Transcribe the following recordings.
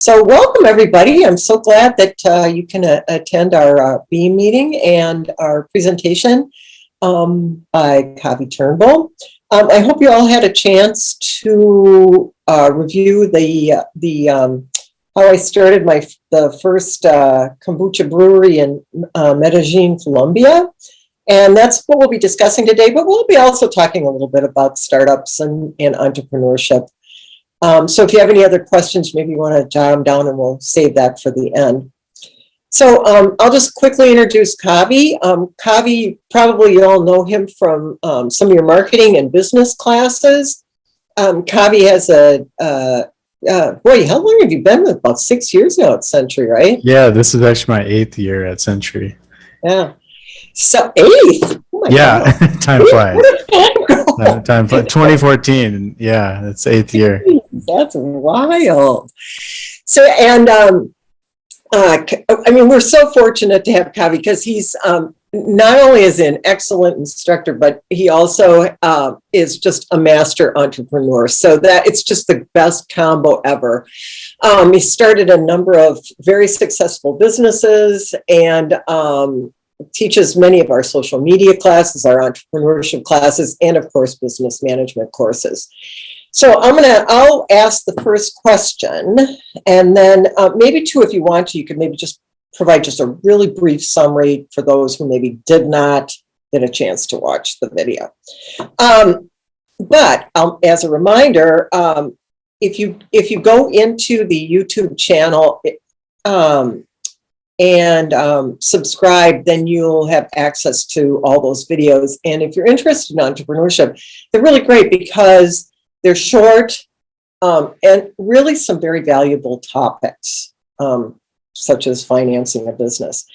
So welcome everybody. I'm so glad that you can attend our BEAM meeting and our presentation by Kavi Turnbull. I hope you all had a chance to review the how I started the first kombucha brewery in Medellin, Colombia. And that's what we'll be discussing today, but we'll be also talking a little bit about startups and entrepreneurship. So if you have any other questions, maybe you want to jot them down and we'll save that for the end. So I'll just quickly introduce Kavi. Kavi, probably you all know him from some of your marketing and business classes. Kavi has boy, how long have you been with? About 6 years now at Century, right? Yeah, this is actually my 8th year at Century. Yeah. So 8th? Oh yeah, time flies. Time flies. 2014. Yeah, it's 8th year. That's wild. So, and I mean, we're so fortunate to have Kavi because he's not only is an excellent instructor, but he also is just a master entrepreneur. So that it's just the best combo ever. He started a number of very successful businesses and teaches many of our social media classes, our entrepreneurship classes, and of course, business management courses. So I'll ask the first question, and then maybe two, if you want to, you could maybe just provide just a really brief summary for those who maybe did not get a chance to watch the video. But as a reminder, if you go into the YouTube channel and subscribe, then you'll have access to all those videos. And if you're interested in entrepreneurship, they're really great because they're short and really some very valuable topics, such as financing a business.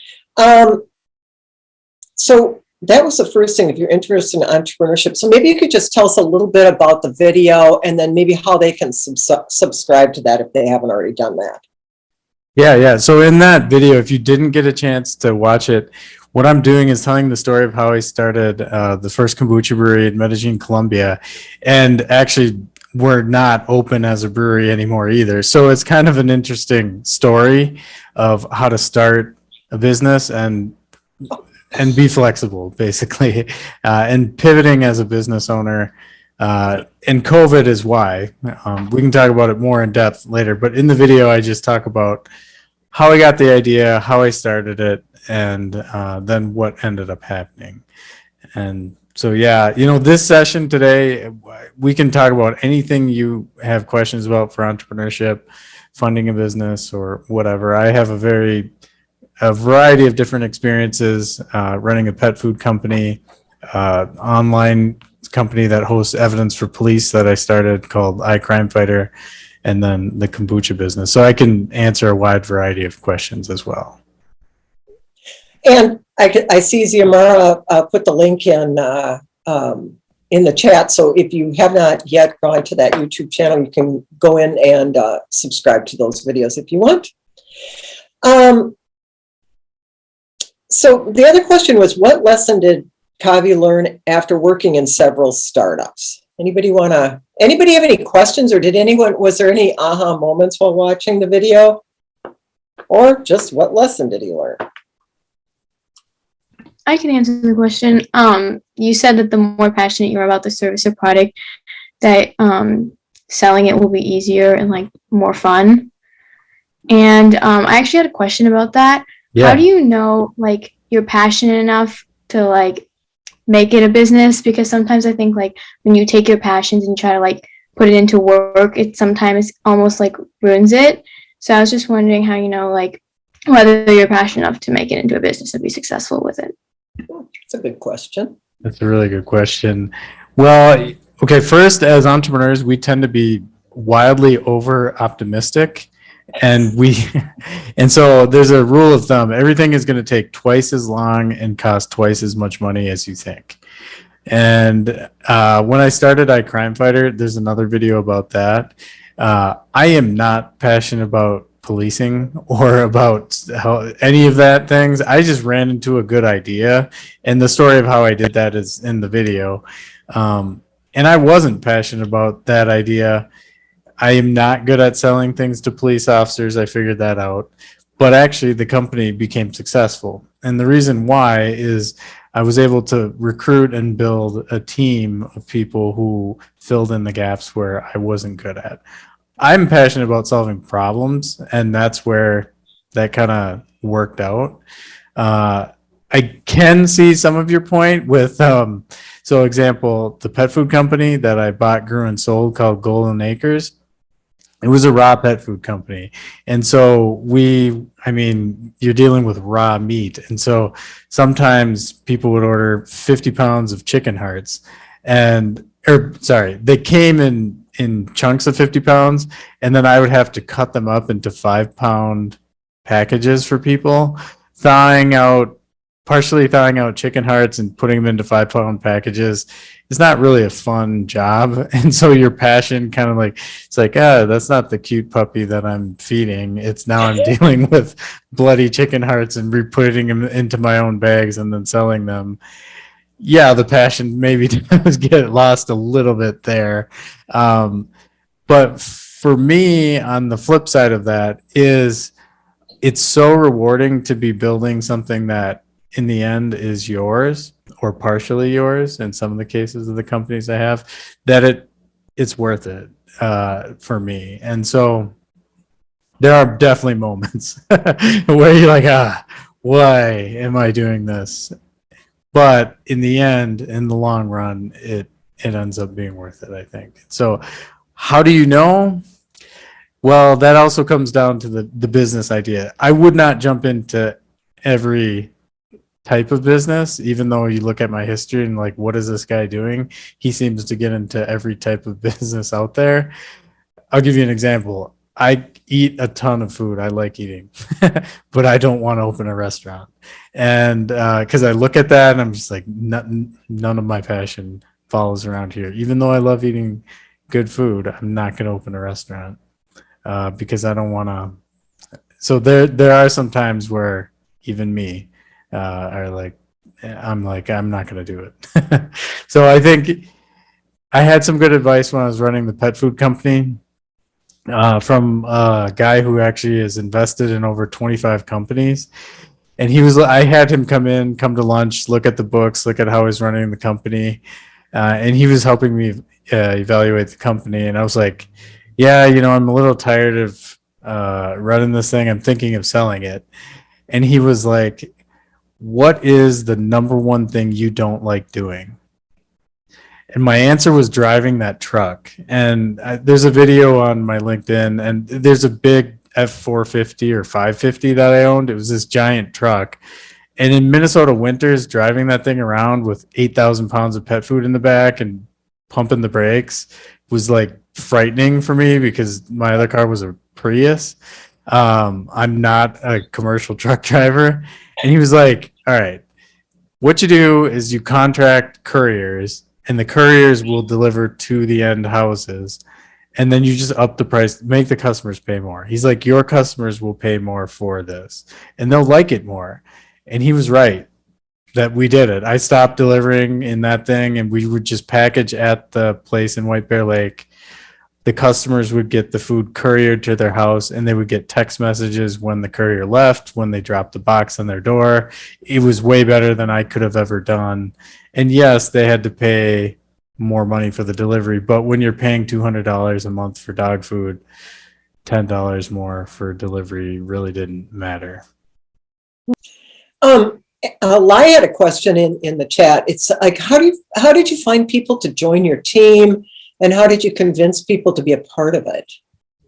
So that was the first thing, if you're interested in entrepreneurship. So maybe you could just tell us a little bit about the video and then maybe how they can subscribe to that if they haven't already done that. Yeah. So in that video, if you didn't get a chance to watch it, what I'm doing is telling the story of how I started the first kombucha brewery in Medellin, Colombia. And actually, we're not open as a brewery anymore either. So it's kind of an interesting story of how to start a business and be flexible, basically, and pivoting as a business owner. And COVID is why. We can talk about it more in depth later. But in the video, I just talk about how I got the idea, how I started it, and then what ended up happening. And so, yeah, this session today, we can talk about anything you have questions about for entrepreneurship, funding a business, or whatever. I have a variety of different experiences running a pet food company, online company that hosts evidence for police that I started called iCrimeFighter, and then the kombucha business. So I can answer a wide variety of questions as well. And I see Ziamara put the link in the chat. So if you have not yet gone to that YouTube channel, you can go in and subscribe to those videos if you want. So the other question was, what lesson did Kavi learn after working in several startups? Anybody have any questions, or was there any aha moments while watching the video? Or just what lesson did he learn? I can answer the question. You said that the more passionate you are about the service or product, that selling it will be easier and like more fun. And I actually had a question about that. Yeah. How do you know like you're passionate enough to like make it a business? Because sometimes I think like when you take your passions and try to like put it into work, it sometimes almost like ruins it. So I was just wondering how you know like whether you're passionate enough to make it into a business and be successful with it. That's a good question. That's a really good question. Well, okay, first, as entrepreneurs, we tend to be wildly over optimistic. And so there's a rule of thumb. Everything is going to take twice as long and cost twice as much money as you think. And when I started iCrimeFighter, there's another video about that. I am not passionate about policing or about any of that things. I just ran into a good idea, and the story of how I did that is in the video. And I wasn't passionate about that idea. I am not good at selling things to police officers. I figured that out. But actually, the company became successful. And the reason why is I was able to recruit and build a team of people who filled in the gaps where I wasn't good at. I'm passionate about solving problems, and that's where that kind of worked out. I can see some of your point with, so example, the pet food company that I bought, grew, and sold called Golden Acres. It was a raw pet food company. And so you're dealing with raw meat. And so sometimes people would order 50 pounds of chicken hearts they came in chunks of 50 pounds. And then I would have to cut them up into 5-pound packages for people, partially thawing out chicken hearts and putting them into 5-pound packages. It's not really a fun job. And so your passion kind of it's like, that's not the cute puppy that I'm feeding. It's now I'm dealing with bloody chicken hearts and re-putting them into my own bags and then selling them. Yeah, the passion maybe does get lost a little bit there. But for me, on the flip side of that is it's so rewarding to be building something that in the end is yours or partially yours in some of the cases of the companies I have, that it's worth it for me. And so there are definitely moments where you're like, why am I doing this? But in the end, in the long run, it ends up being worth it, I think. So how do you know? Well, that also comes down to the business idea. I would not jump into every type of business, even though you look at my history and like, what is this guy doing? He seems to get into every type of business out there. I'll give you an example. I eat a ton of food. I like eating, but I don't want to open a restaurant. And because I look at that and I'm just like, none of my passion follows around here. Even though I love eating good food, I'm not going to open a restaurant because I don't want to. So there are some times where even me are like, I'm not going to do it. So I think I had some good advice when I was running the pet food company. From a guy who actually is invested in over 25 companies. And I had him come to lunch, look at the books, look at how he's running the company. And he was helping me evaluate the company. And I was like, yeah, I'm a little tired of running this thing. I'm thinking of selling it. And he was like, what is the number one thing you don't like doing? And my answer was driving that truck. And there's a video on my LinkedIn, and there's a big F450 or 550 that I owned. It was this giant truck. And in Minnesota winters, driving that thing around with 8,000 pounds of pet food in the back and pumping the brakes was like frightening for me because my other car was a Prius. I'm not a commercial truck driver. And he was like, all right, what you do is you contract couriers, and the couriers will deliver to the end houses. And then you just up the price, make the customers pay more. He's like, your customers will pay more for this and they'll like it more. And he was right that we did it. I stopped delivering in that thing and we would just package at the place in White Bear Lake. The customers would get the food couriered to their house and they would get text messages when the courier left, when they dropped the box on their door. It was way better than I could have ever done. And yes, they had to pay more money for the delivery, but when you're paying $200 a month for dog food, $10 more for delivery really didn't matter. Lai had a question in the chat. It's like, how did you find people to join your team, and how did you convince people to be a part of it?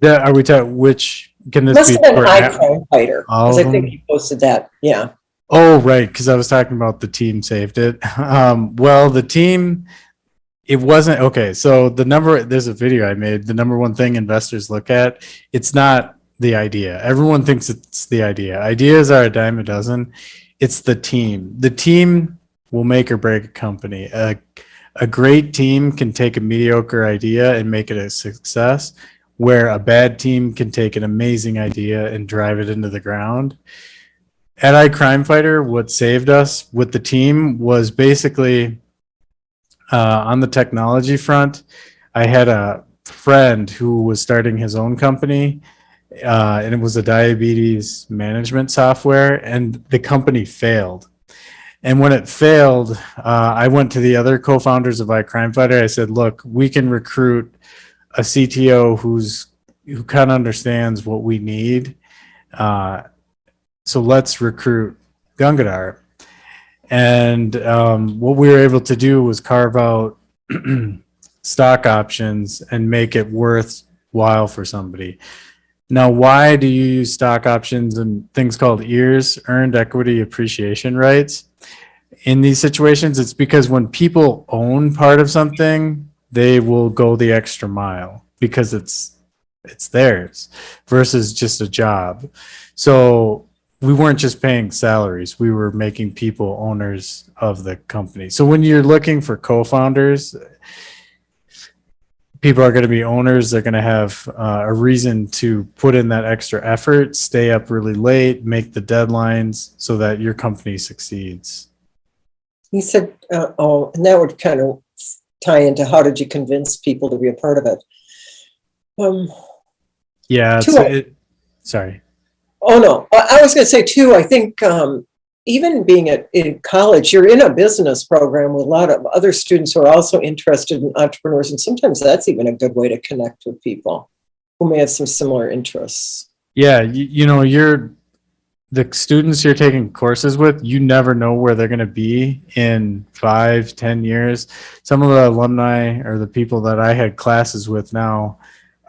Yeah, are we talking which? Can this must be have been iCrimeFighter, because I think he posted that. Yeah. Oh, right, because I was talking about the team saved it. Well, the team, it wasn't okay. So there's a video I made. The number one thing investors look at, it's not the idea. Everyone thinks it's the idea. Ideas are a dime a dozen. It's the team. The team will make or break a company. A great team can take a mediocre idea and make it a success, where a bad team can take an amazing idea and drive it into the ground. At iCrimeFighter, what saved us with the team was basically on the technology front. I had a friend who was starting his own company, and it was a diabetes management software, and the company failed. And when it failed, I went to the other co-founders of iCrimeFighter. I said, look, we can recruit a CTO who kind of understands what we need. So let's recruit Gangadhar. And what we were able to do was carve out stock options and make it worthwhile for somebody. Now, why do you use stock options and things called EARs, earned equity appreciation rights? In these situations, it's because when people own part of something, they will go the extra mile because it's theirs versus just a job. So we weren't just paying salaries, we were making people owners of the company. So when you're looking for co-founders, people are going to be owners. They're going to have a reason to put in that extra effort, stay up really late, make the deadlines so that your company succeeds. You said, and that would kind of tie into how did you convince people to be a part of it? Yeah. Sorry. Oh, no. I was going to say, too, I think even being in college, you're in a business program with a lot of other students who are also interested in entrepreneurs. And sometimes that's even a good way to connect with people who may have some similar interests. Yeah. The students you're taking courses with, you never know where they're going to be in 5-10 years. Some of the alumni or the people that I had classes with now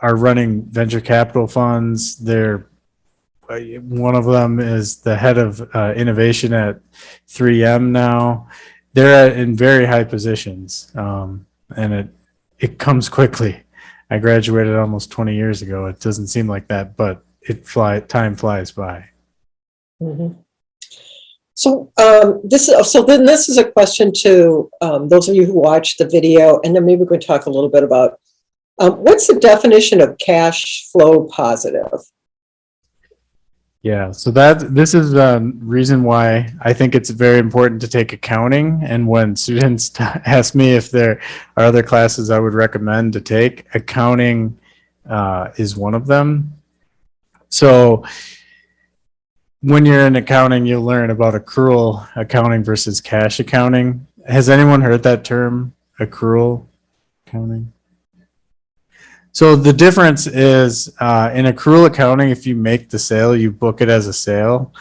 are running venture capital funds. One of them is the head of innovation at 3M now. They're in very high positions, and it comes quickly. I graduated almost 20 years ago. It doesn't seem like that, but time flies by. Mm-hmm. So this is a question to those of you who watched the video, and then maybe we're going to talk a little bit about what's the definition of cash flow positive? Yeah, so this is the reason why I think it's very important to take accounting. And when students ask me if there are other classes I would recommend to take, accounting is one of them. So when you're in accounting, you'll learn about accrual accounting versus cash accounting. Has anyone heard that term, accrual accounting? So the difference is in accrual accounting, if you make the sale, you book it as a sale,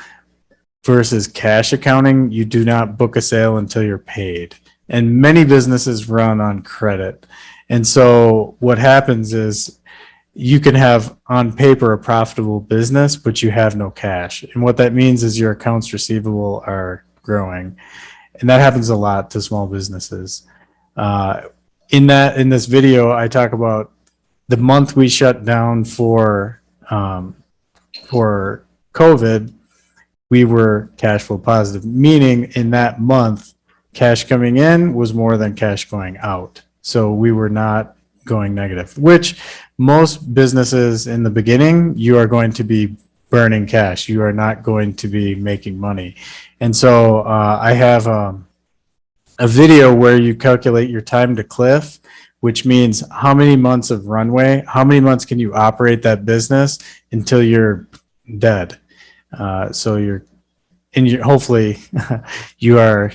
versus cash accounting, you do not book a sale until you're paid. And many businesses run on credit. And so what happens is you can have on paper a profitable business, but you have no cash. And what that means is your accounts receivable are growing. And that happens a lot to small businesses. In this video, I talk about the month we shut down for COVID, we were cash flow positive, meaning in that month, cash coming in was more than cash going out. So we were not going negative, which most businesses in the beginning, you are going to be burning cash. You are not going to be making money. And so I have a video where you calculate your time to cliff, which means how many months of runway, how many months can you operate that business until you're dead. So hopefully you're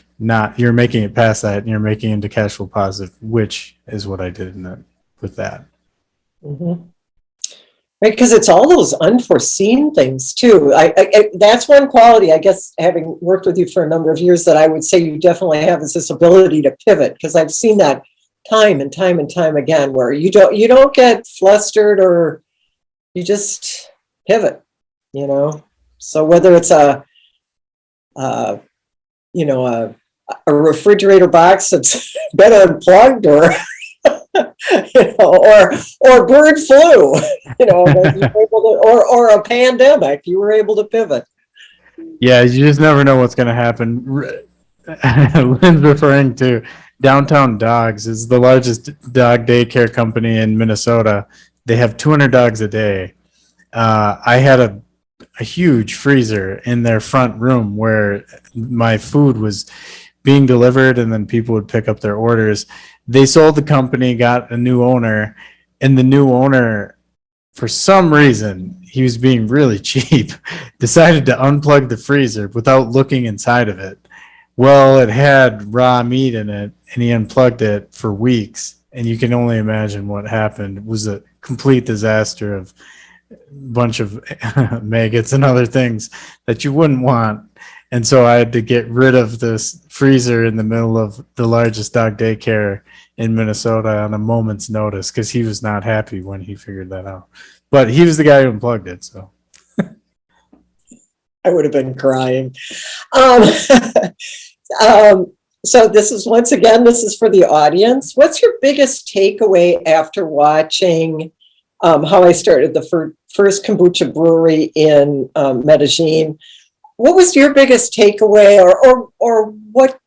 making it past that and you're making it into cash flow positive, which is what I did with that. Mm-hmm. Right, because it's all those unforeseen things too. That's one quality, I guess, having worked with you for a number of years, that I would say you definitely have, is this ability to pivot. Because I've seen that time and time and time again, where you don't get flustered, or you just pivot. So whether it's a refrigerator box that's been unplugged, or or bird flu, or a pandemic, you were able to pivot. Yeah, you just never know what's going to happen. Lynn's referring to Downtown Dogs. Is the largest dog daycare company in Minnesota. They have 200 dogs a day. I had a huge freezer in their front room where my food was being delivered, and then people would pick up their orders. They sold the company, got a new owner, And the new owner, for some reason, he was being really cheap, decided to unplug the freezer without looking inside of it. Well, it had raw meat in it, and he unplugged it for weeks. And you can only imagine what happened. It was a complete disaster of a bunch of maggots and other things that you wouldn't want. And so I had to get rid of this freezer in the middle of the largest dog daycare in Minnesota on a moment's notice because he was not happy when he figured that out. But he was the guy who unplugged it, so. I would have been crying. So this is, once again, this is for the audience. What's your biggest takeaway after watching how I started the first kombucha brewery in Medellin? What was your biggest takeaway, or what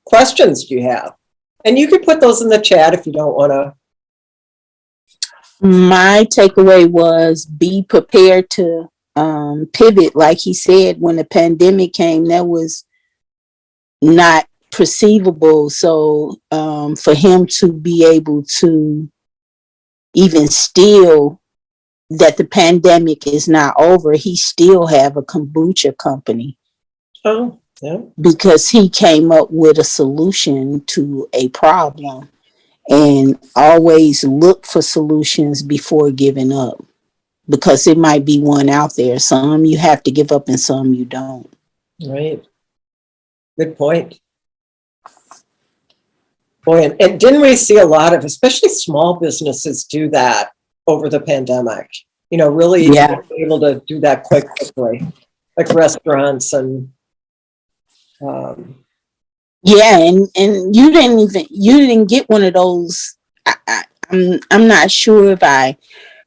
questions do you have? And you can put those in the chat if you don't want to. My takeaway was be prepared to pivot. Like he said, when the pandemic came, that was not perceivable. So for him to be able to even still, that the pandemic is not over, he still have a kombucha company. Oh, yeah. Because he came up with a solution to a problem, and always look for solutions before giving up, because it might be one out there. Some you have to give up and some you don't. Right. Good point. Boy, and didn't we see a lot of, especially small businesses, do that over the pandemic? You know, really able to do that quite quickly, like restaurants and. Yeah, and you didn't get one of those. I'm not sure if I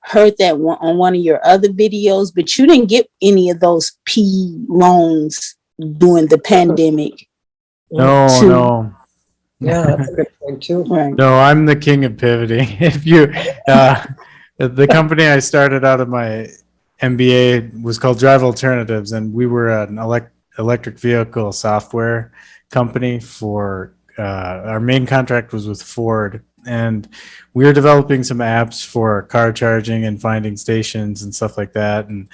heard that on one of your other videos, but you didn't get any of those P loans during the pandemic. No. Yeah, that's a good point too. Right. No, I'm the king of pivoting. If you, the company I started out of my MBA was called Drive Alternatives, and we were an electric vehicle software company for, our main contract was with Ford, and we were developing some apps for car charging and finding stations and stuff like that. And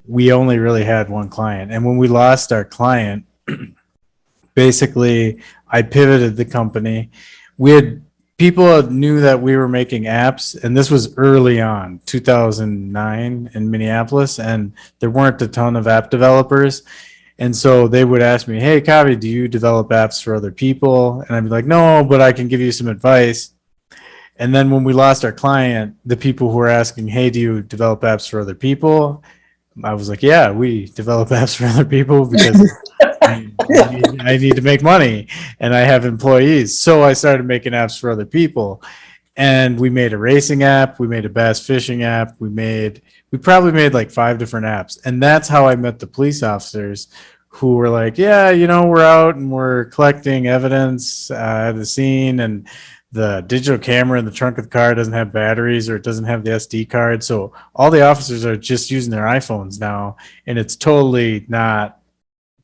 we only really had one client. And when we lost our client, basically I pivoted the company. We had people knew that we were making apps, and this was early on, 2009 in Minneapolis, and there weren't a ton of app developers. And so they would ask me, hey, Kavi, do you develop apps for other people? And I'd be like, no, but I can give you some advice. And then when we lost our client, the people who were asking, hey, do you develop apps for other people? I was like, yeah, we develop apps for other people because I need to make money and I have employees. So I started making apps for other people. And we made a racing app. We made a bass fishing app. We probably made like 5 different apps. And that's how I met the police officers who were like, yeah, you know, we're out and we're collecting evidence at the scene, and the digital camera in the trunk of the car doesn't have batteries, or it doesn't have the SD card. So all the officers are just using their iPhones now, and it's totally not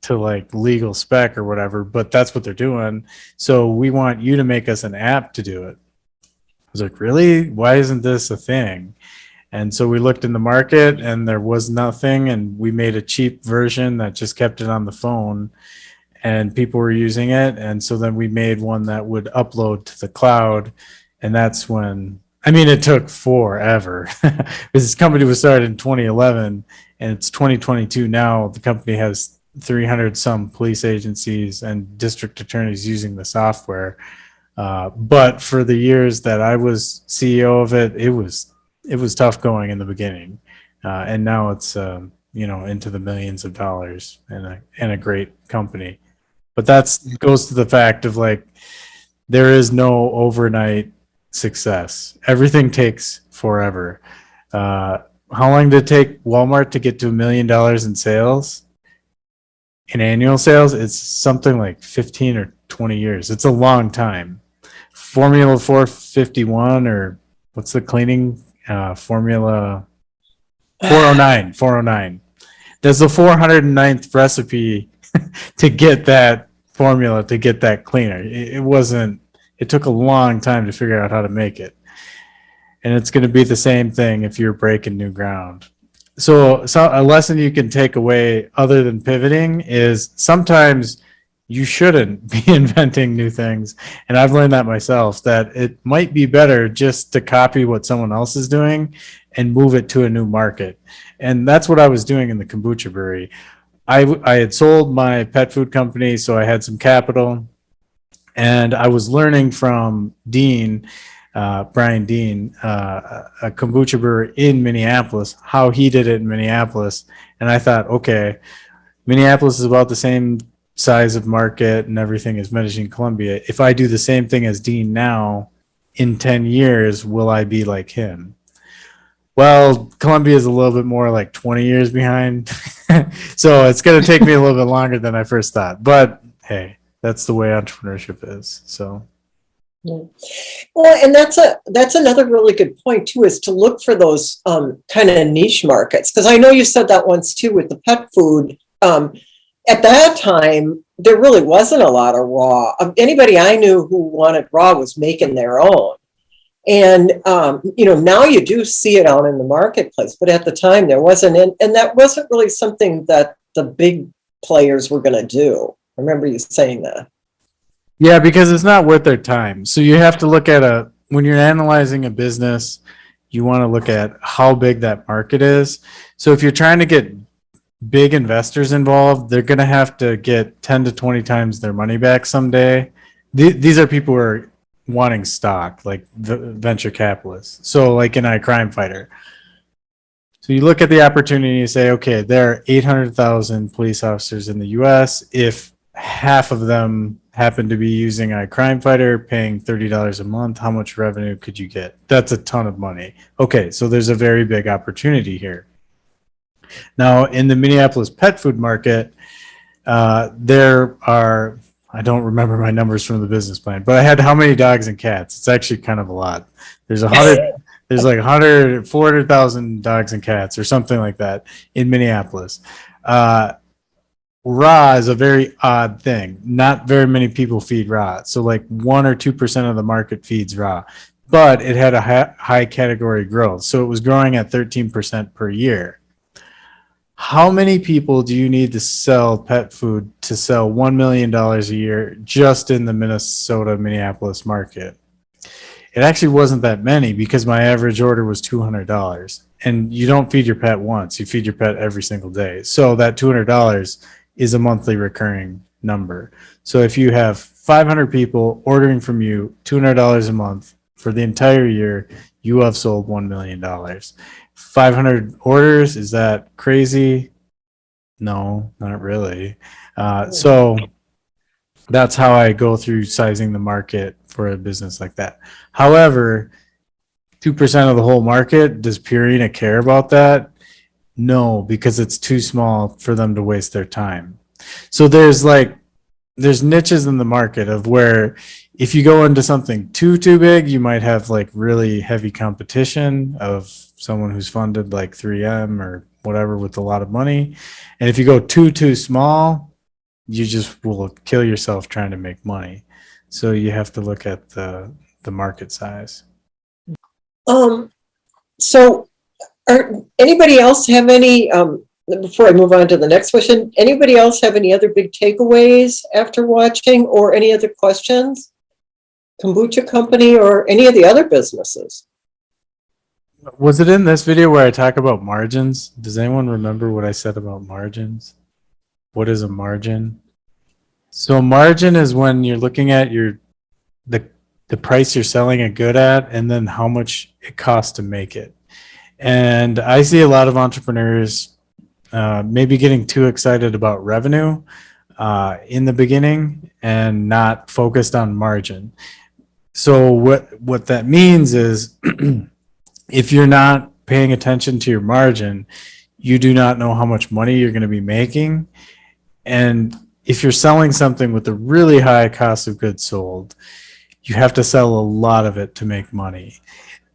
to like legal spec or whatever, but that's what they're doing. So we want you to make us an app to do it. I was like, really? Why isn't this a thing? And so we looked in the market and there was nothing, and we made a cheap version that just kept it on the phone and people were using it. And so then we made one that would upload to the cloud. And that's when, I mean, it took forever. This company was started in 2011 and it's 2022 now. The company has 300 some police agencies and district attorneys using the software. But for the years that I was CEO of it, it was tough going in the beginning. And now it's, you know, into the millions of dollars and a great company. But that goes to the fact of like, there is no overnight success. Everything takes forever. How long did it take Walmart to get to $1 million in sales? In annual sales, it's something like 15 or 20 years. It's a long time. Formula 451, or what's the cleaning formula? 409. There's the 409th recipe to get that formula, to get that cleaner. It took a long time to figure out how to make it. And it's going to be the same thing if you're breaking new ground. So a lesson you can take away other than pivoting is sometimes you shouldn't be inventing new things. And I've learned that myself, that it might be better just to copy what someone else is doing and move it to a new market. And that's what I was doing in the kombucha brewery. I had sold my pet food company, so I had some capital, and I was learning from Dean, Brian Dean, a kombucha brewer in Minneapolis, how he did it in Minneapolis. And I thought, okay, Minneapolis is about the same size of market and everything as Medellin, Colombia. If I do the same thing as Dean now, in 10 years, will I be like him? Well, Colombia is a little bit more like 20 years behind. So it's going to take me a little bit longer than I first thought. But hey, that's the way entrepreneurship is. So. Yeah. Well, and that's another really good point too, is to look for those kind of niche markets. Because I know you said that once too with the pet food. At that time, there really wasn't a lot of raw. Anybody I knew who wanted raw was making their own. And, now you do see it out in the marketplace, but at the time there wasn't. And that wasn't really something that the big players were going to do. I remember you saying that. Yeah, because it's not worth their time. So you have to look at when you're analyzing a business, you want to look at how big that market is. So if you're trying to get big investors involved, they're going to have to get 10 to 20 times their money back someday. These are people who are wanting stock, like the venture capitalists. So like in iCrimeFighter. So you look at the opportunity and you say, okay, there are 800,000 police officers in the US. If half of them happen to be using iCrimeFighter, paying $30 a month, how much revenue could you get? That's a ton of money. Okay, so there's a very big opportunity here. Now, in the Minneapolis pet food market, there are, I don't remember my numbers from the business plan, but I had how many dogs and cats? It's actually kind of a lot. There's like 400,000 dogs and cats or something like that in Minneapolis. Raw is a very odd thing. Not very many people feed raw. So like 1 or 2% of the market feeds raw, but it had a high category growth. So it was growing at 13% per year. How many people do you need to sell pet food to sell $1 million a year just in the Minnesota-Minneapolis market? It actually wasn't that many because my average order was $200. And you don't feed your pet once, you feed your pet every single day. So that $200 is a monthly recurring number. So if you have 500 people ordering from you $200 a month for the entire year, you have sold $1 million. 500 orders, is that crazy? No, not really. So that's how I go through sizing the market for a business like that. However, 2% of the whole market, does Purina care about that? No, because it's too small for them to waste their time. So there's niches in the market of where if you go into something too big, you might have like really heavy competition of someone who's funded like 3M or whatever with a lot of money. And if you go too small, you just will kill yourself trying to make money. So you have to look at the market size. So anybody else have any, before I move on to the next question, anybody else have any other big takeaways after watching or any other questions? Kombucha company or any of the other businesses? Was it in this video where I talk about margins? Does anyone remember what I said about margins? What is a margin? So margin is when you're looking at the price you're selling a good at and then how much it costs to make it. And I see a lot of entrepreneurs maybe getting too excited about revenue in the beginning and not focused on margin. So what that means is if you're not paying attention to your margin, you do not know how much money you're going to be making. And if you're selling something with a really high cost of goods sold, you have to sell a lot of it to make money.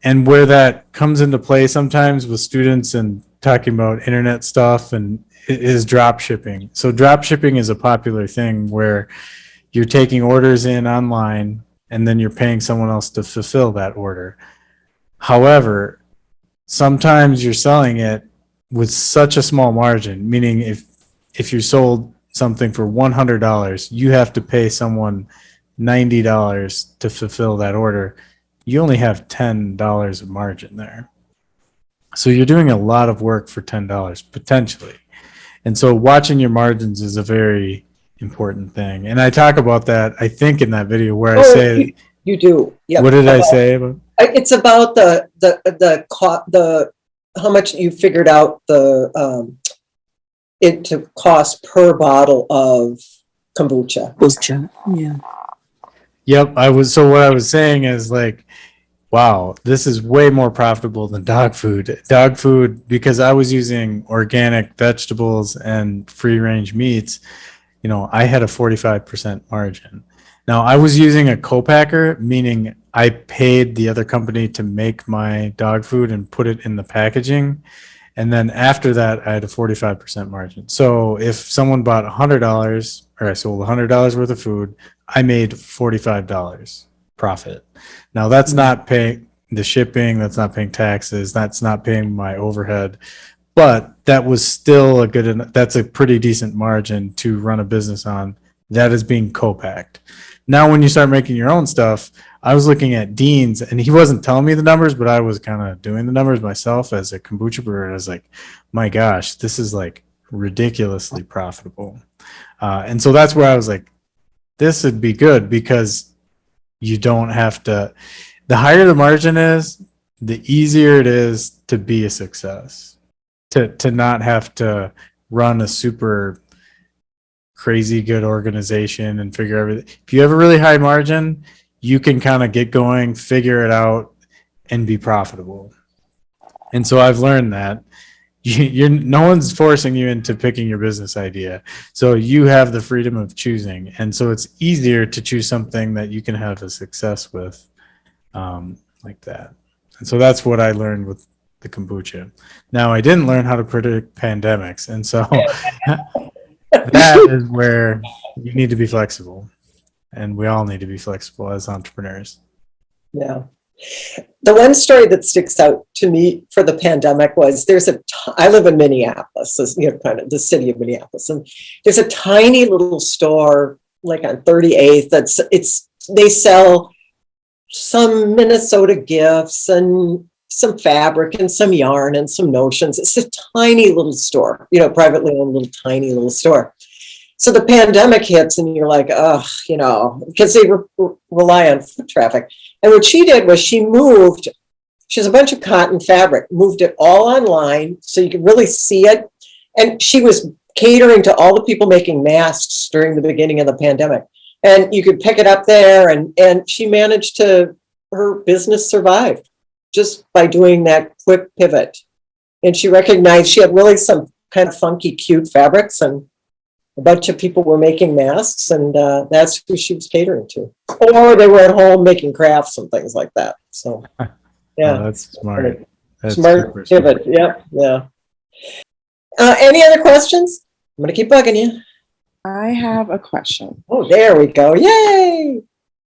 And where that comes into play sometimes with students and talking about internet stuff and is drop shipping. So drop shipping is a popular thing where you're taking orders in online and then you're paying someone else to fulfill that order. However, sometimes you're selling it with such a small margin, meaning if you sold something for $100, you have to pay someone $90 to fulfill that order. You only have $10 of margin there. So you're doing a lot of work for $10 potentially. And so watching your margins is a very important thing. And I talk about that, I think, in that video where I say, you do. Yeah. what did I say about? It's about the how much you figured out it to cost per bottle of kombucha. Yeah. Yep. What I was saying is like, wow, this is way more profitable than dog food. Dog food, because I was using organic vegetables and free range meats, I had a 45% margin. Now I was using a co-packer, meaning I paid the other company to make my dog food and put it in the packaging. And then after that, I had a 45% margin. So if someone bought $100 or I sold $100 worth of food, I made $45 profit. Now that's not paying the shipping, that's not paying taxes, that's not paying my overhead, but that was still that's a pretty decent margin to run a business on. That is being co-packed. Now, when you start making your own stuff, I was looking at Dean's and he wasn't telling me the numbers, but I was kind of doing the numbers myself as a kombucha brewer. And I was like, my gosh, this is like ridiculously profitable. And so that's where I was like, this would be good because you don't have to, the higher the margin is, the easier it is to be a success, to not have to run a super crazy good organization and figure everything. If you have a really high margin, you can kind of get going, figure it out, and be profitable. And so I've learned that no one's forcing you into picking your business idea. So you have the freedom of choosing. And so it's easier to choose something that you can have a success with, like that. And so that's what I learned with the kombucha. Now, I didn't learn how to predict pandemics. And so that is where you need to be flexible. And we all need to be flexible as entrepreneurs. Yeah. The one story that sticks out to me for the pandemic was I live in Minneapolis, kind of the city of Minneapolis, and there's a tiny little store like on 38th they sell some Minnesota gifts and some fabric and some yarn and some notions. It's a tiny little store, privately owned little tiny little store. So the pandemic hits and you're like, because they rely on foot traffic. And what she did was she has a bunch of cotton fabric, moved it all online so you could really see it. And she was catering to all the people making masks during the beginning of the pandemic. And you could pick it up there and she managed her business survived just by doing that quick pivot. And she recognized she had really some kind of funky, cute fabrics and a bunch of people were making masks and that's who she was catering to. Or they were at home making crafts and things like that. So, yeah. Oh, that's smart. That's smart pivot. Yeah. Any other questions? I'm going to keep bugging you. I have a question. Oh, there we go. Yay!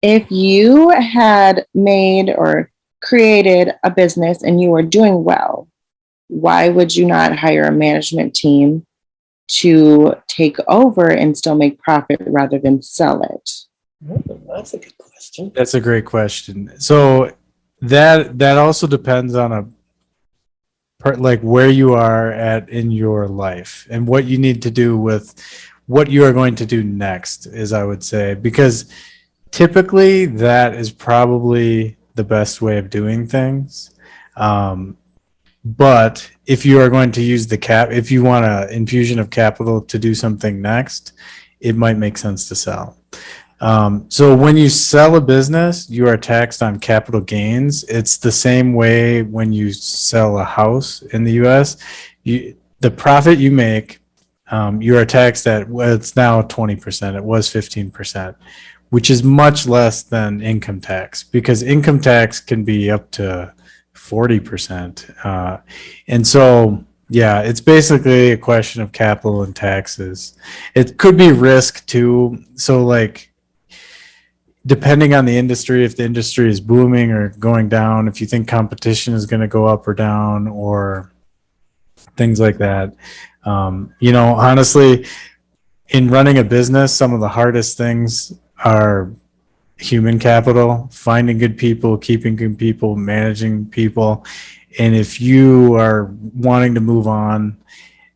If you had made or created a business and you were doing well, why would you not hire a management team to take over and still make profit rather than sell it? That's a good question. That's a great question. So that also depends on a part, like where you are at in your life and what you need to do with what you are going to do next, is I would say, because typically that is probably the best way of doing things. But if you are going to use if you want an infusion of capital to do something next, it might make sense to sell. So when you sell a business, you are taxed on capital gains. It's the same way when you sell a house in the US. The profit you make, you are taxed at, well, it's now 20%. It was 15%, which is much less than income tax, because income tax can be up to 40%. And so, yeah, it's basically a question of capital and taxes. It could be risk too. So like, depending on the industry, if the industry is booming or going down, if you think competition is going to go up or down, or things like that. Honestly, in running a business, some of the hardest things are human capital, finding good people, keeping good people, managing people. And if you are wanting to move on,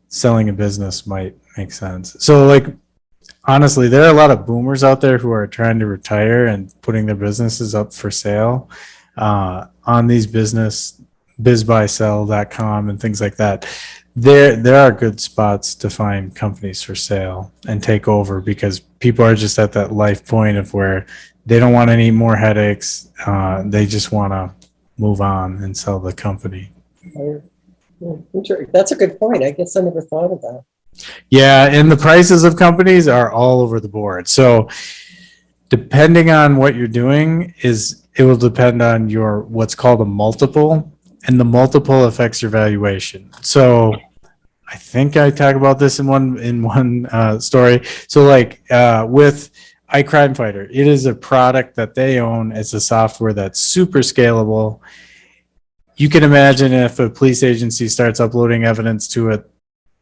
selling a business might make sense. So like, honestly, there are a lot of boomers out there who are trying to retire and putting their businesses up for sale on these bizbuysell.com and things like that. There are good spots to find companies for sale and take over, because people are just at that life point of where they don't want any more headaches. They just want to move on and sell the company. That's a good point. I guess I never thought of that. Yeah, and the prices of companies are all over the board. So depending on what you're doing, it will depend on your what's called a multiple, and the multiple affects your valuation. So I think I talk about this in one story. So like with iCrimeFighter, it is a product that they own. It's a software that's super scalable. You can imagine if a police agency starts uploading evidence to it,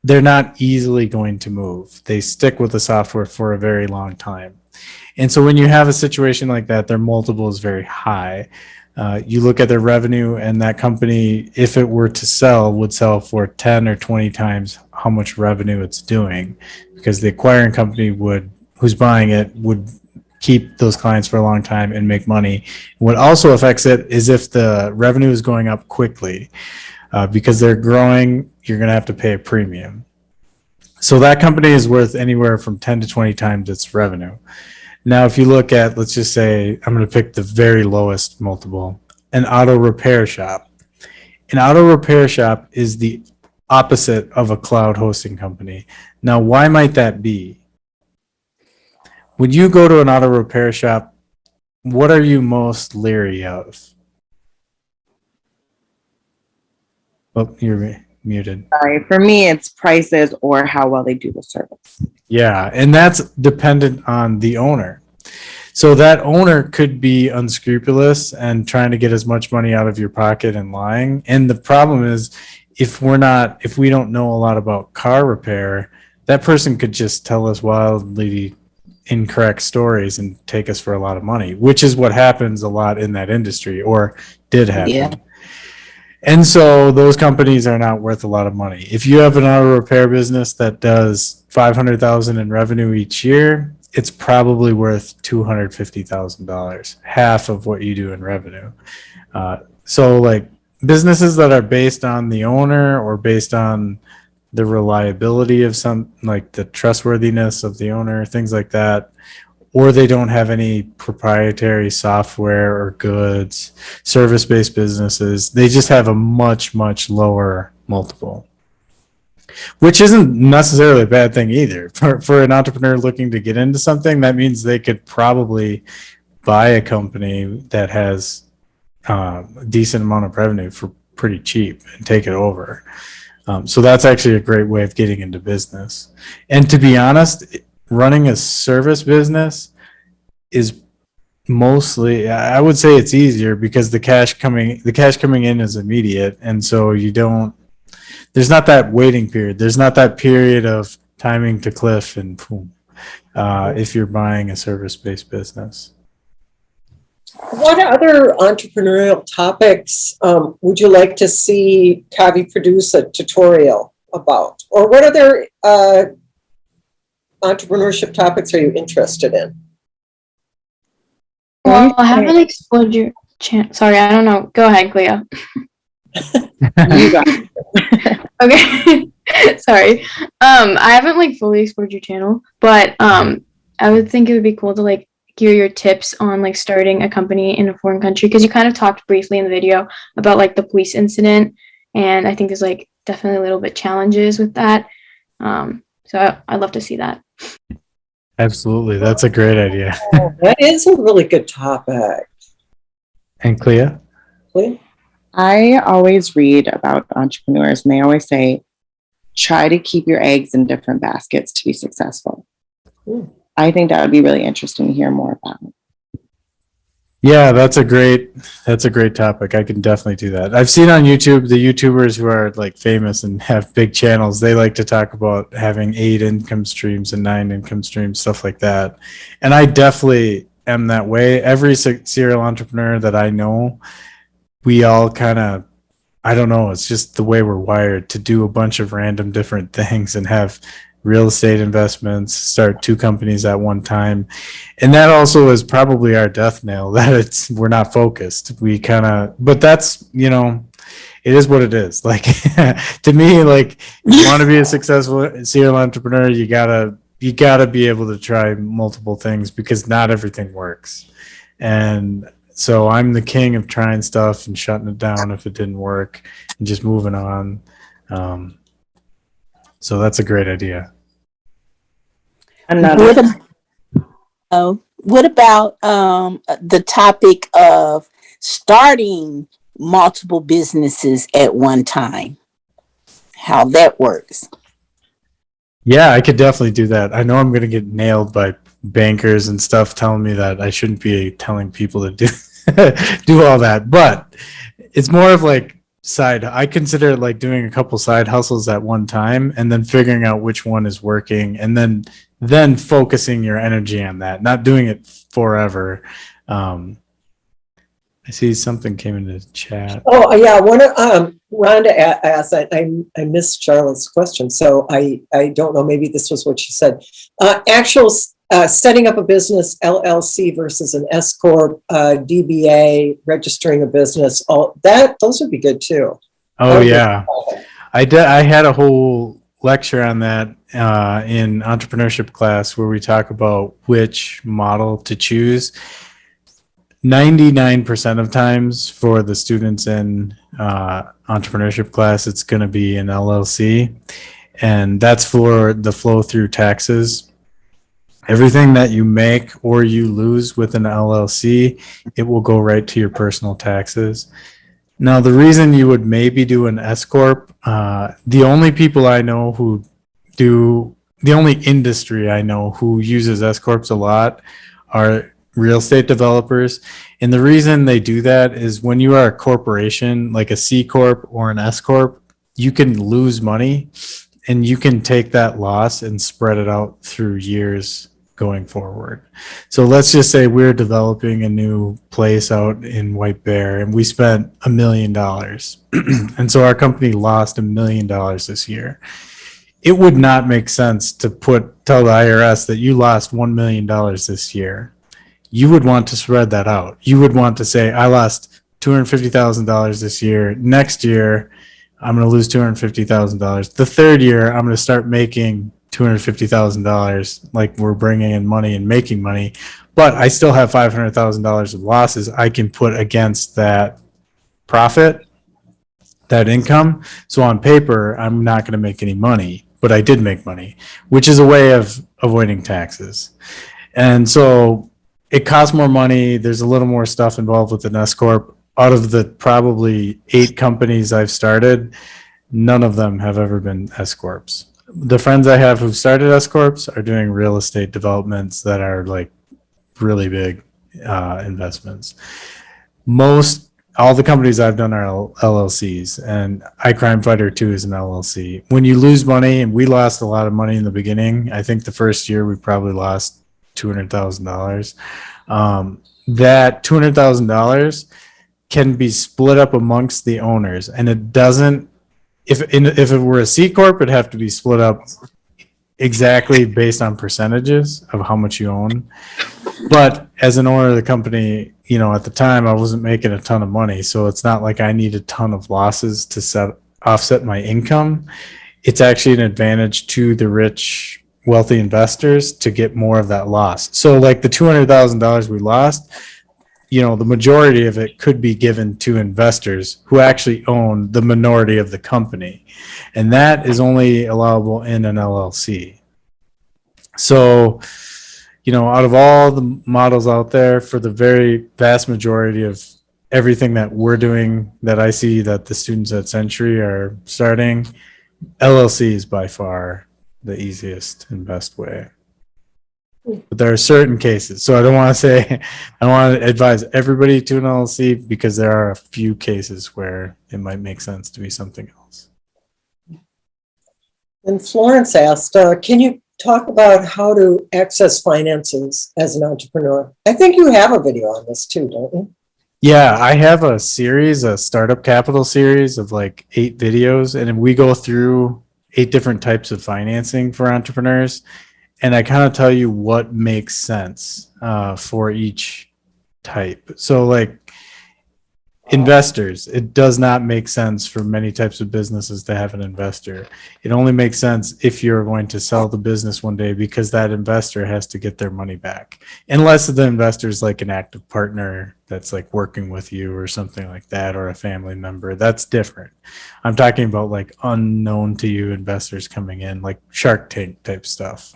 they're not easily going to move. They stick with the software for a very long time. And so when you have a situation like that, their multiple is very high. You look at their revenue, and that company, if it were to sell, would sell for 10 or 20 times how much revenue it's doing, because the acquiring company who's buying it would keep those clients for a long time and make money. What also affects it is if the revenue is going up quickly, because they're growing, you're going to have to pay a premium. So that company is worth anywhere from 10 to 20 times its revenue. Now, if you look at, let's just say, I'm going to pick the very lowest multiple, an auto repair shop. An auto repair shop is the opposite of a cloud hosting company. Now, why might that be? When you go to an auto repair shop, what are you most leery of? Oh, you're muted. Sorry, for me, it's prices or how well they do the service. Yeah, and that's dependent on the owner. So that owner could be unscrupulous and trying to get as much money out of your pocket and lying. And the problem is, if we don't know a lot about car repair, that person could just tell us wildly incorrect stories and take us for a lot of money, which is what happens a lot in that industry, or did happen. Yeah. And so those companies are not worth a lot of money. If you have an auto repair business that does $500,000 in revenue each year, it's probably worth $250,000, half of what you do in revenue. So like businesses that are based on the owner, or based on the reliability of some, like the trustworthiness of the owner, things like that, or they don't have any proprietary software or goods, service-based businesses, they just have a much, much lower multiple, which isn't necessarily a bad thing either. For an entrepreneur looking to get into something, that means they could probably buy a company that has a decent amount of revenue for pretty cheap and take it over. So that's actually a great way of getting into business. And to be honest, running a service business is mostly, I would say it's easier, because the cash coming in is immediate. And so there's not that waiting period. There's not that period of timing to cliff and boom, if you're buying a service-based business. What other entrepreneurial topics would you like to see Kavi produce a tutorial about? Or what other entrepreneurship topics are you interested in? Well, I haven't explored your channel. Sorry, I don't know. Go ahead, Clea. You got it. Okay. Sorry. I haven't fully explored your channel, but I would think it would be cool to hear your tips on starting a company in a foreign country, because you kind of talked briefly in the video about the police incident, and I think there's definitely a little bit challenges with that. So I'd love to see that. Absolutely. That's a great idea. That is a really good topic. And Clea? I always read about entrepreneurs, and they always say, try to keep your eggs in different baskets to be successful. I think that would be really interesting to hear more about. Yeah, that's a great topic. I can definitely do that. I've seen on YouTube the YouTubers who are like famous and have big channels. They like to talk about having 8 income streams and 9 income streams, stuff like that. And I definitely am that way. Every serial entrepreneur that I know, we all kind of, I don't know, it's just the way we're wired to do a bunch of random different things and have real estate investments, start 2 companies at one time. And that also is probably our death knell, that we're not focused. We kind of, but that's, it is what it is. Like to me, like you want to be a successful serial entrepreneur, you gotta be able to try multiple things because not everything works. And so I'm the king of trying stuff and shutting it down if it didn't work and just moving on. So that's a great idea. Another. What about the topic of starting multiple businesses at one time? How that works? Yeah, I could definitely do that. I know I'm going to get nailed by bankers and stuff telling me that I shouldn't be telling people to do do all that, but it's more of like I consider it like doing a couple side hustles at one time and then figuring out which one is working and then focusing your energy on that, not doing it forever. I see something came into the chat. Oh, yeah. Rhonda asked, I missed Charlotte's question, so I don't know, maybe this was what she said. Setting up a business, LLC versus an SCorp, DBA, registering a business, those would be good too. Oh, yeah. I had a whole lecture on that in entrepreneurship class where we talk about which model to choose. 99% of times for the students in entrepreneurship class, it's going to be an LLC, and that's for the flow through taxes. Everything that you make or you lose with an LLC, it will go right to your personal taxes. Now, the reason you would maybe do an SCorp, the only people I know who do, the only industry I know who uses SCorps a lot are real estate developers. And the reason they do that is when you are a corporation, like a C Corp or an S Corp, you can lose money and you can take that loss and spread it out through years going forward. So let's just say we're developing a new place out in White Bear and we spent $1 million. And so our company lost $1 million this year. It would not make sense to tell the IRS that you lost $1 million this year. You would want to spread that out. You would want to say, I lost $250,000 this year. Next year, I'm going to lose $250,000. The third year, I'm going to start making $250,000, like we're bringing in money and making money, but I still have $500,000 of losses I can put against that profit, that income. So on paper, I'm not going to make any money, but I did make money, which is a way of avoiding taxes. And so it costs more money. There's a little more stuff involved with an S-Corp. Out of the probably 8 companies I've started, none of them have ever been S-Corps. The friends I have who've started S-Corps are doing real estate developments that are like really big investments. All the companies I've done are LLCs, and iCrimeFighter too is an LLC. When you lose money, and we lost a lot of money in the beginning, I think the first year we probably lost $200,000. That $200,000 can be split up amongst the owners, and it doesn't. If it were a C Corp, it'd have to be split up exactly based on percentages of how much you own. But as an owner of the company, at the time I wasn't making a ton of money, so it's not like I need a ton of losses to offset my income. It's actually an advantage to the rich, wealthy investors to get more of that loss. So like the $200,000 we lost, the majority of it could be given to investors who actually own the minority of the company. And that is only allowable in an LLC. So, out of all the models out there, for the very vast majority of everything that we're doing, that I see that the students at Century are starting, LLC is by far the easiest and best way. But there are certain cases. So I don't want to say, I don't want to advise everybody to an LLC because there are a few cases where it might make sense to be something else. And Florence asked, can you talk about how to access finances as an entrepreneur? I think you have a video on this too, don't you? Yeah, I have a series, a startup capital series of like 8 videos, and we go through 8 different types of financing for entrepreneurs. And I kind of tell you what makes sense for each type. So like investors, it does not make sense for many types of businesses to have an investor. It only makes sense if you're going to sell the business one day because that investor has to get their money back. Unless the investor is like an active partner that's like working with you or something like that, or a family member, that's different. I'm talking about like unknown to you investors coming in, like Shark Tank type stuff.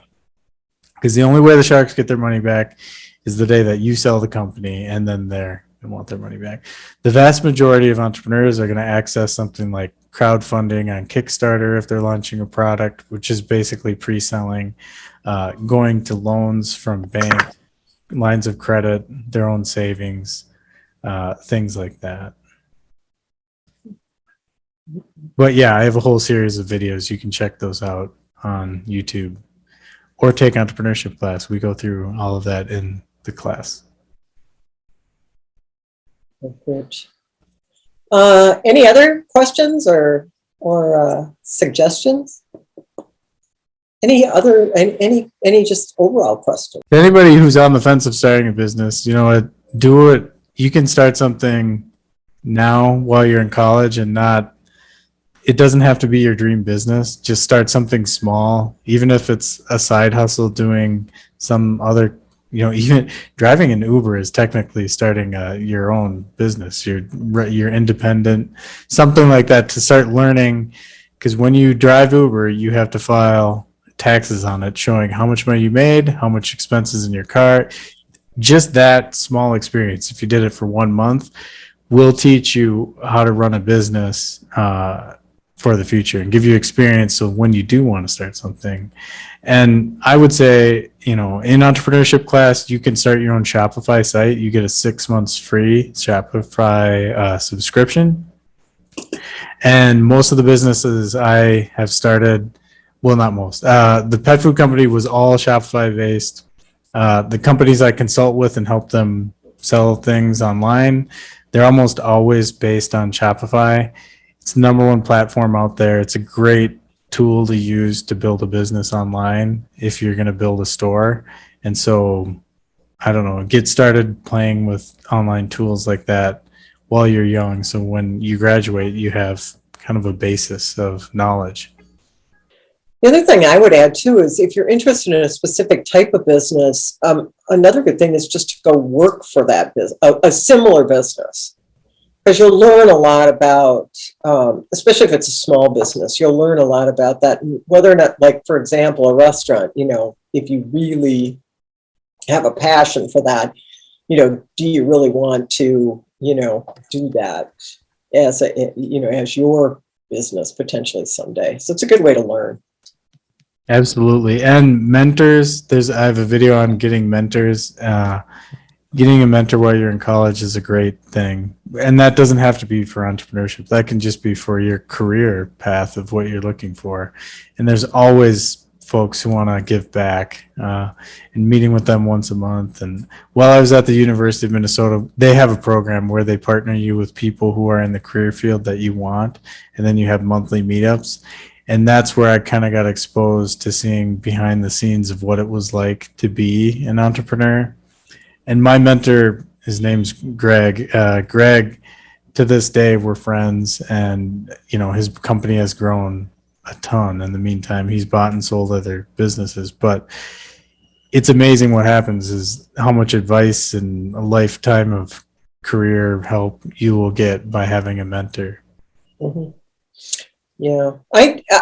Because the only way the sharks get their money back is the day that you sell the company, and then they want their money back. The vast majority of entrepreneurs are going to access something like crowdfunding on Kickstarter if they're launching a product, which is basically pre-selling, going to loans from banks, lines of credit, their own savings, things like that. But yeah, I have a whole series of videos. You can check those out on YouTube. Or take entrepreneurship class. We go through all of that in the class. Good. Any other questions or suggestions? Any just overall questions? Anybody who's on the fence of starting a business, you know what, do it. You can start something now while you're in college and it doesn't have to be your dream business. Just start something small, even if it's a side hustle doing some other, even driving an Uber is technically starting your own business. You're independent, something like that, to start learning. Because when you drive Uber, you have to file taxes on it, showing how much money you made, how much expenses in your car. Just that small experience, if you did it for 1 month, will teach you how to run a business for the future and give you experience. So when you do want to start something, and I would say, in entrepreneurship class, you can start your own Shopify site. You get a 6 months free Shopify subscription. And most of the businesses I have started, well, not most, the pet food company was all Shopify based. The companies I consult with and help them sell things online, they're almost always based on Shopify. It's the #1 platform out there. It's a great tool to use to build a business online if you're going to build a store. And so, I don't know, get started playing with online tools like that while you're young. So when you graduate, you have kind of a basis of knowledge. The other thing I would add too is if you're interested in a specific type of business, another good thing is just to go work for that business, a similar business. Because you'll learn a lot about, especially if it's a small business, you'll learn a lot about that. And whether or not, like, for example, a restaurant, if you really have a passion for that, do you really want to, do that as your business potentially someday? So it's a good way to learn. Absolutely. And mentors, I have a video on getting mentors. Getting a mentor while you're in college is a great thing. And that doesn't have to be for entrepreneurship. That can just be for your career path of what you're looking for. And there's always folks who want to give back, and meeting with them once a month. And while I was at the University of Minnesota, they have a program where they partner you with people who are in the career field that you want. And then you have monthly meetups. And that's where I kind of got exposed to seeing behind the scenes of what it was like to be an entrepreneur. And my mentor, his name's Greg. Greg, to this day, we're friends, and his company has grown a ton. In the meantime, he's bought and sold other businesses. But it's amazing what happens is how much advice and a lifetime of career help you will get by having a mentor. Mm-hmm. Yeah,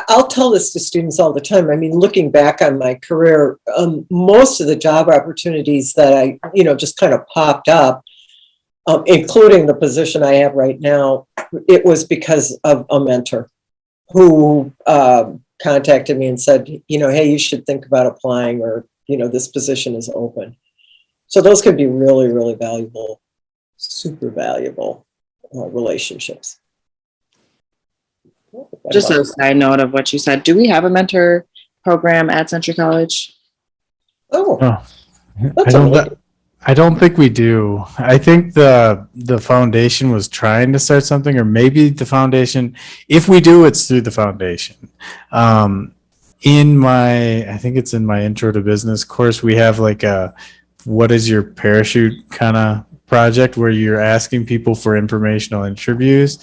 I'll tell this to students all the time. I mean, looking back on my career, most of the job opportunities that I, just kind of popped up, including the position I have right now, it was because of a mentor who contacted me and said, hey, you should think about applying, or this position is open. So those could be really, really valuable, super valuable relationships. Just a side note of what you said, do we have a mentor program at Century College? Oh, Oh, that's amazing. I don't think we do. I think the foundation was trying to start something, or maybe the foundation, if we do, it's through the foundation. I think it's in my intro to business course, we have like a, what is your parachute kind of project where you're asking people for informational interviews.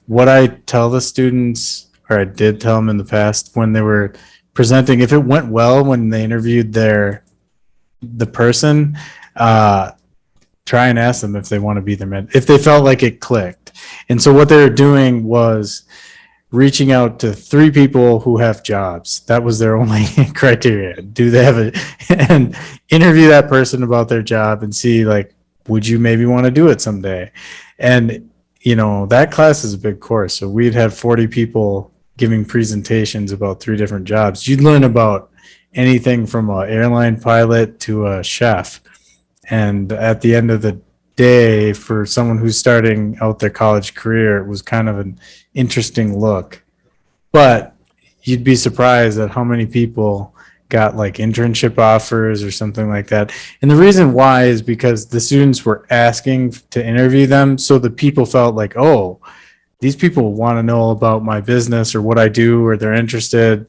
What I tell the students, or I did tell them in the past when they were presenting, if it went well when they interviewed the person, try and ask them if they want to be their mentor, if they felt like it clicked. And so what they were doing was reaching out to 3 people who have jobs. That was their only criteria. Do they have it? And interview that person about their job and see, like, would you maybe want to do it someday? And, that class is a big course. So we'd have 40 people giving presentations about 3 different jobs. You'd learn about anything from an airline pilot to a chef. And at the end of the day, for someone who's starting out their college career, it was kind of an interesting look. But you'd be surprised at how many people got like internship offers or something like that. And the reason why is because the students were asking to interview them, so the people felt like, oh, these people want to know about my business or what I do, or they're interested.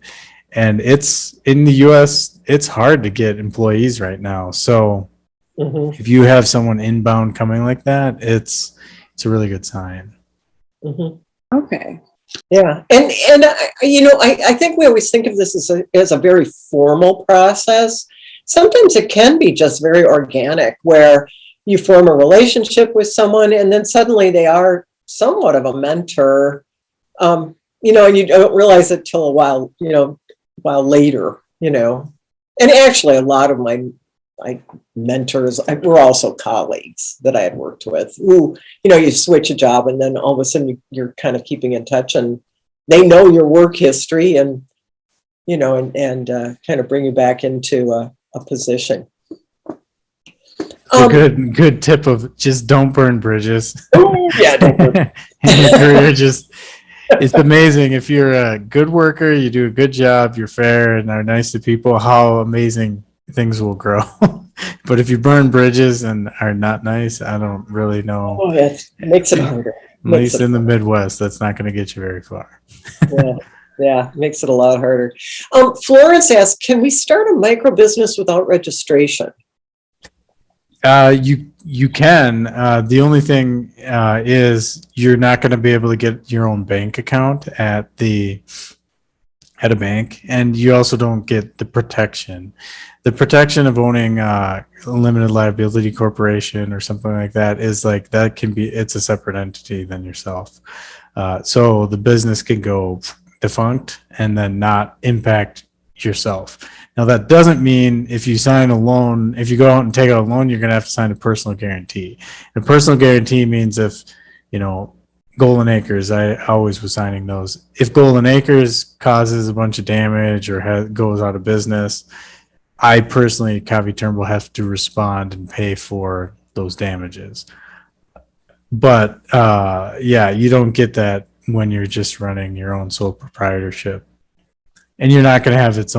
And it's in the US, it's hard to get employees right now. So if you have someone inbound coming like that, it's a really good sign. Okay. Yeah, and I think we always think of this as a very formal process. Sometimes it can be just very organic, where you form a relationship with someone and then suddenly they are somewhat of a mentor, and you don't realize it till a while later, And actually, a lot of my mentors were also colleagues that I had worked with who, you switch a job and then all of a sudden you're kind of keeping in touch and they know your work history and, and kind of bring you back into a position. A good tip of just don't burn bridges. Yeah. Don't burn. In your career, it's amazing. If you're a good worker, you do a good job, you're fair and are nice to people, how amazing things will grow. But if you burn bridges and are not nice, I don't really know. Oh, it makes it harder. At least in the Midwest, that's not going to get you very far. Yeah, makes it a lot harder. Florence asks, can we start a micro business without registration? You can. The only thing is you're not going to be able to get your own bank account at a bank, and you also don't get the protection. The protection of owning a limited liability corporation or something like that is like, that can be, it's a separate entity than yourself. So the business can go defunct and then not impact yourself. Now that doesn't mean if you sign a loan, if you go out and take out a loan, you're going to have to sign a personal guarantee. And personal guarantee means if, Golden Acres, I always was signing those. If Golden Acres causes a bunch of damage or goes out of business, I personally, Kavi Turnbull, have to respond and pay for those damages. But you don't get that when you're just running your own sole proprietorship. And you're not going to have it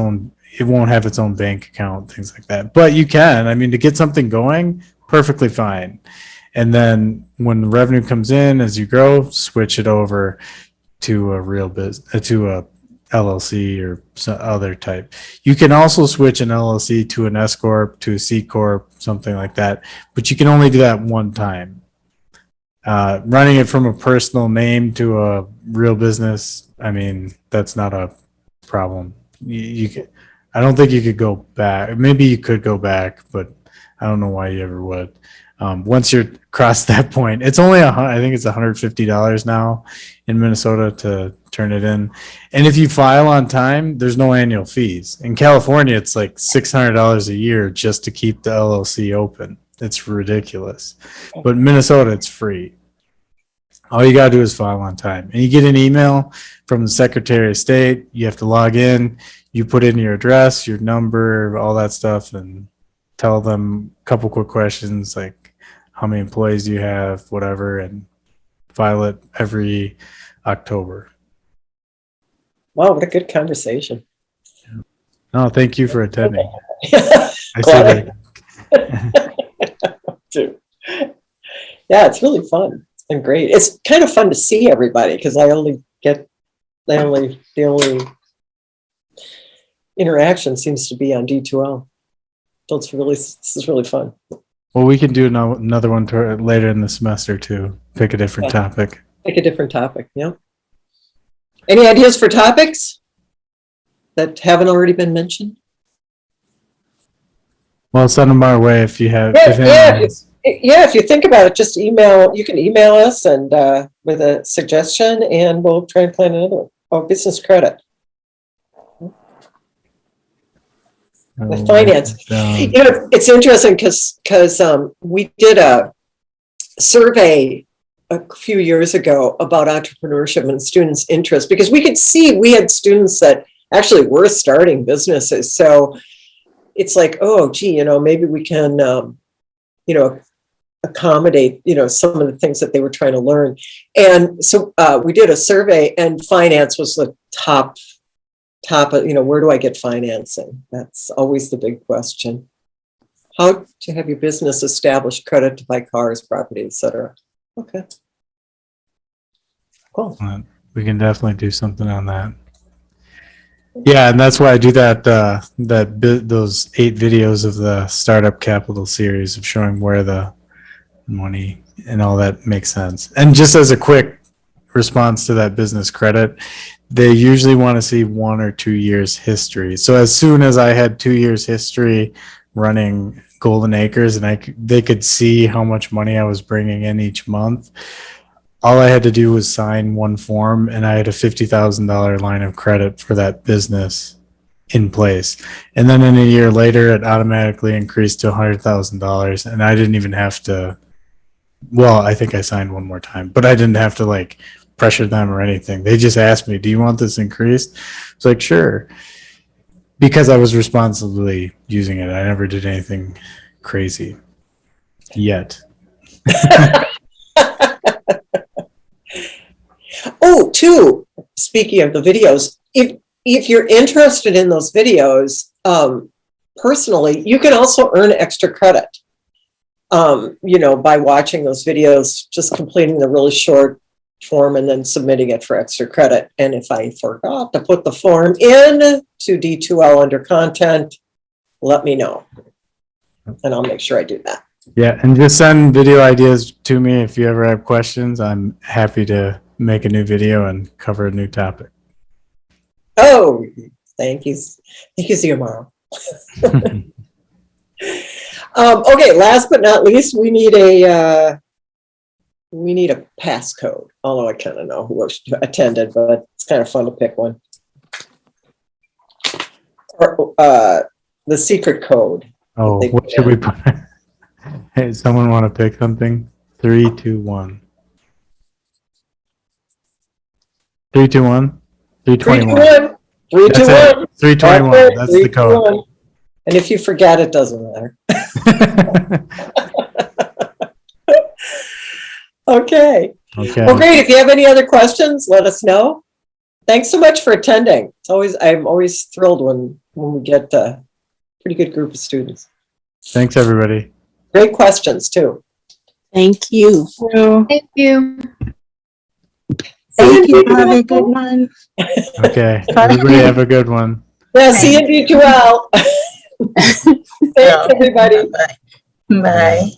won't have its own bank account, things like that. But you can, to get something going, perfectly fine. And then when the revenue comes in, as you grow, switch it over to a real business, to a LLC or some other type. You can also switch an LLC to an SCorp, to a SCorp, something like that. But you can only do that one time. Running it from a personal name to a real business, that's not a problem. I don't think you could go back. Maybe you could go back, but I don't know why you ever would. Once you're across that point, it's only I think it's $150 now in Minnesota to turn it in. And if you file on time, there's no annual fees. In California, it's like $600 a year just to keep the LLC open. It's ridiculous. But in Minnesota, it's free. All you got to do is file on time. And you get an email from the Secretary of State. You have to log in. you put in your address, your number, all that stuff, and tell them a couple quick questions like how many employees do you have, whatever, and file it every October. Wow, what a good conversation. No, thank you for attending. Yeah, I see that. it's really fun. It's been great. It's kind of fun to see everybody because the only interaction seems to be on D2L. So this is really fun. Well, we can do another one later in the semester too. Pick a different topic. Pick a different topic. Yeah. Any ideas for topics that haven't already been mentioned? Well, send them our way if you have. If you think about it, just email. You can email us and with a suggestion, and we'll try and plan another one. Oh, business credit. With finance. It's interesting because we did a survey a few years ago about entrepreneurship and students' interest, because we could see we had students that actually were starting businesses. So it's like, oh, gee, maybe we can, accommodate, some of the things that they were trying to learn. And so we did a survey, and finance was the top of, where do I get financing? That's always the big question. How to have your business establish credit to buy cars, property, etc. Okay. Cool. We can definitely do something on that. Yeah, and that's why I do those 8 videos of the Startup Capital series of showing where the money and all that makes sense. And just as a quick response to that business credit, they usually want to see 1 or 2 years history. So as soon as I had 2 years history running Golden Acres and they could see how much money I was bringing in each month, all I had to do was sign one form, and I had a $50,000 line of credit for that business in place. And then in a year later, it automatically increased to $100,000, and I didn't even have to. Well, I think I signed one more time, but I didn't have to pressure them or anything. They just asked me, "Do you want this increased?" It's like, sure, because I was responsibly using it. I never did anything crazy yet. Oh, too, speaking of the videos, if you're interested in those videos, personally, you can also earn extra credit, by watching those videos, just completing the really short form and then submitting it for extra credit. And if I forgot to put the form in to D2L under content, let me know, and I'll make sure I do that. Yeah, and just send video ideas to me if you ever have questions. I'm happy to make a new video and cover a new topic. Oh, thank you. Thank you. See you tomorrow. Okay, last but not least, we need a passcode. Although I kind of know who attended, but it's kind of fun to pick one. Or the secret code. Oh, what should we put? Hey, someone want to pick something? 3, 2, 1. 3, 2, 1. 321. 321. 321. That's the code. And if you forget, it doesn't matter. Okay. Well, great. If you have any other questions, let us know. Thanks so much for attending. I'm always thrilled when we get a pretty good group of students. Thanks, everybody. Great questions too. Thank you. Thank you. Thank you. Have a good one. Okay. Everybody have a good one. Yeah, see you in D2L. Thanks, everybody. Bye.